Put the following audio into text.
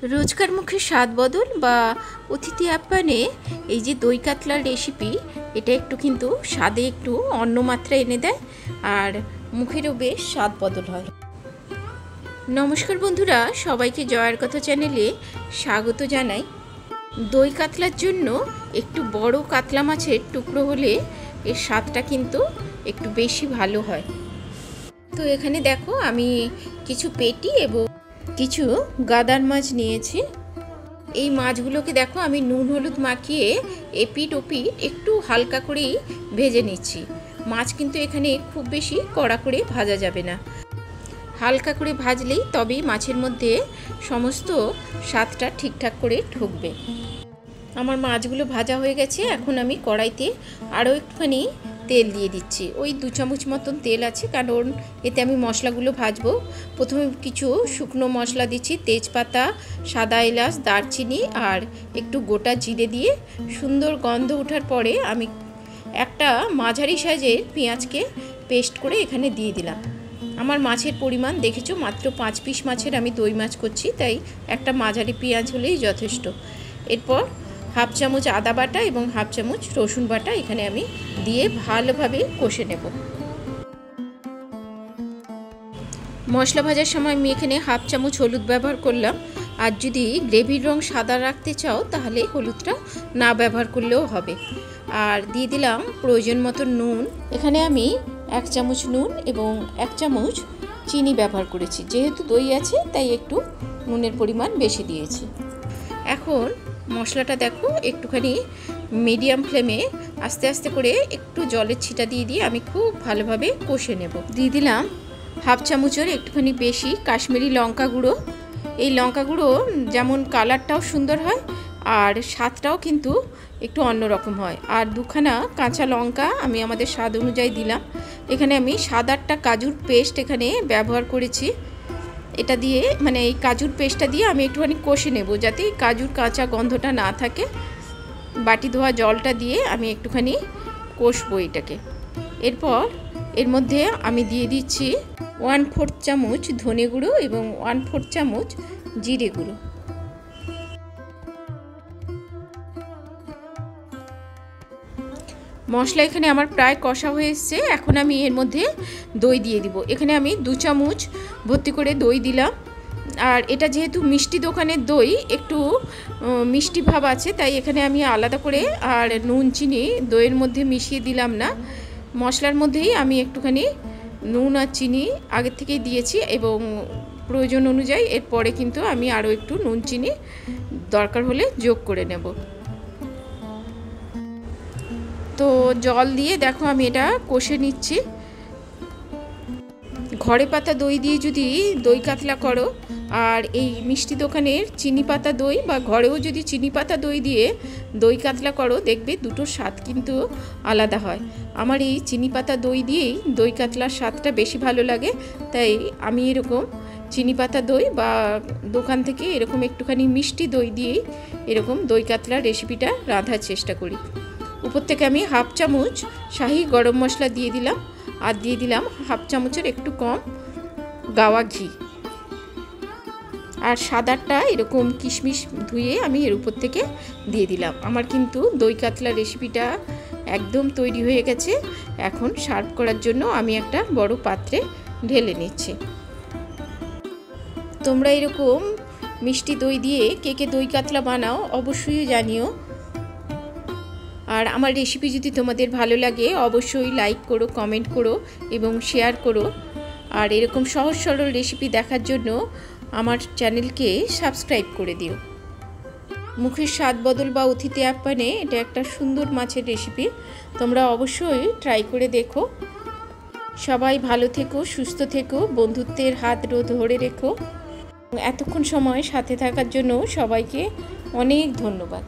রোজকার মুখে স্বাদ বদল বা অতিথি আপ্যায়নে এই যে দই কাতলার রেসিপি, এটা একটু কিন্তু স্বাদে একটু অন্য মাত্রা এনে দেয় আর মুখেরও বেশ স্বাদ বদল হয়। নমস্কার বন্ধুরা, সবাইকে জয়ার কথা চ্যানেলে স্বাগত জানাই। দই কাতলার জন্য একটু বড় কাতলা মাছের টুকরো হলে এর স্বাদটা কিন্তু একটু বেশি ভালো হয়। তো এখানে দেখো আমি কিছু পেটি এবং কিছু গাদার মাছ নিয়েছি। এই মাছগুলোকে দেখো আমি নুন হলুদ মাখিয়ে এপিট ওপিট একটু হালকা করেই ভেজে নিচ্ছি। মাছ কিন্তু এখানে খুব বেশি কড়া করে ভাজা যাবে না, হালকা করে ভাজলেই তবেই মাছের মধ্যে সমস্ত স্বাদটা ঠিকঠাক করে ঢুকবে। আমার মাছগুলো ভাজা হয়ে গেছে। এখন আমি কড়াইতে আরও একটুখানি তেল দিয়ে দিচ্ছি। ওই 2 চামচ মতন তেল আছে, কারণ এতে আমি মশলাগুলো ভাজবো। প্রথমে কিছু শুকনো মশলা দিচ্ছি, তেজপাতা, সাদা এলাচ, দারচিনি আর একটু গোটা জিরে দিয়ে সুন্দর গন্ধ ওঠার পরে আমি একটা মাঝারি সাইজের পেঁয়াজকে পেস্ট করে এখানে দিয়ে দিলাম। আমার মাছের পরিমাণ দেখেছো, মাত্র 5 পিস মাছের আমি দই মাছ করছি, তাই একটা মাঝারি পেঁয়াজ হলেই যথেষ্ট। এরপর হাফ চামচ আদা বাটা এবং হাফ চামচ রসুন বাটা এখানে আমি দিয়ে ভালোভাবে কষে নেব। মশলা ভাজার সময় আমি এখানে হাফ চামচ হলুদ ব্যবহার করলাম। আর যদি গ্রেভির রং সাদা রাখতে চাও তাহলে হলুদটা না ব্যবহার করলেও হবে। আর দিয়ে দিলাম প্রয়োজন মতো নুন। এখানে আমি 1 চামচ নুন এবং 1 চামচ চিনি ব্যবহার করেছি। যেহেতু দই আছে তাই একটু নুনের পরিমাণ বেশি দিয়েছি। এখন মশলাটা দেখো একটুখানি মিডিয়াম ফ্লেমে আস্তে আস্তে করে একটু জলের ছিটা দিয়ে দিয়ে আমি খুব ভালোভাবে কষে নেব। দিয়ে দিলাম হাফ চামচের একটুখানি বেশি কাশ্মীরি লঙ্কা গুঁড়ো। এই লঙ্কা গুঁড়ো যেমন কালারটাও সুন্দর হয় আর স্বাদটাও কিন্তু একটু অন্যরকম হয়। আর 2খানা কাঁচা লঙ্কা আমি আমাদের স্বাদ অনুযায়ী দিলাম। এখানে আমি 7-8টা কাজুর পেস্ট এখানে ব্যবহার করেছি। এটা দিয়ে মানে এই কাজুর পেস্টটা দিয়ে আমি একটুখানি কষে নেব, যাতে কাজুর কাঁচা গন্ধটা না থাকে। বাটি ধোয়া জলটা দিয়ে আমি একটুখানি কষবো এটাকে। এরপর এর মধ্যে আমি দিয়ে দিচ্ছি 1/4 চামচ ধনে গুঁড়ো এবং 1/4 চামচ জিরে গুঁড়ো। মশলা এখানে আমার প্রায় কষা হয়ে এসছে। এখন আমি এর মধ্যে দই দিয়ে দিব। এখানে আমি 2 চামচ ভর্তি করে দই দিলাম। আর এটা যেহেতু মিষ্টি দোকানের দই, একটু মিষ্টি ভাব আছে, তাই এখানে আমি আলাদা করে আর নুন চিনি দইয়ের মধ্যে মিশিয়ে দিলাম না। মশলার মধ্যেই আমি একটুখানি নুন আর চিনি আগের থেকেই দিয়েছি এবং প্রয়োজন অনুযায়ী এরপরে কিন্তু আমি আরও একটু নুন চিনি দরকার হলে যোগ করে নেব। তো জল দিয়ে দেখো আমি এটা কষে নিচ্ছি। ঘরে পাতা দই দিয়ে যদি দই কাতলা করো আর এই মিষ্টি দোকানের চিনি পাতা দই বা ঘরেও যদি চিনি পাতা দই দিয়ে দই কাতলা করো, দেখবে দুটোর স্বাদ কিন্তু আলাদা হয়। আমার এই চিনি পাতা দই দিয়েই দই কাতলার স্বাদটা বেশি ভালো লাগে, তাই আমি এরকম চিনি পাতা দই বা দোকান থেকে এরকম একটুখানি মিষ্টি দই দিয়েই এরকম দই কাতলার রেসিপিটা রাঁধার চেষ্টা করি। উপর থেকে আমি হাফ চামচ শাহি গরম মশলা দিয়ে দিলাম আর দিয়ে দিলাম হাফ চামচের একটু কম গাওয়া ঘি। আর সাদাটা এরকম কিশমিশ ধুয়ে আমি এর উপর থেকে দিয়ে দিলাম। আমার কিন্তু দই কাতলা রেসিপিটা একদম তৈরি হয়ে গেছে। এখন সার্ভ করার জন্য আমি একটা বড় পাত্রে ঢেলে নিচ্ছি। তোমরা এরকম মিষ্টি দই দিয়ে কে কে দই কাতলা বানাও অবশ্যই জানিও। আর আমার রেসিপি যদি তোমাদের ভালো লাগে অবশ্যই লাইক করো, কমেন্ট করো এবং শেয়ার করো। আর এরকম সহজ সরল রেসিপি দেখার জন্য আমার চ্যানেলকে সাবস্ক্রাইব করে দিও। মুখের স্বাদ বদল বা অতিথি আপ্যায়নে এটা একটা সুন্দর মাছের রেসিপি, তোমরা অবশ্যই ট্রাই করে দেখো। সবাই ভালো থেকো, সুস্থ থেকো, বন্ধুত্বের হাত ধরে রেখো। এতক্ষণ সময় সাথে থাকার জন্য সবাইকে অনেক ধন্যবাদ।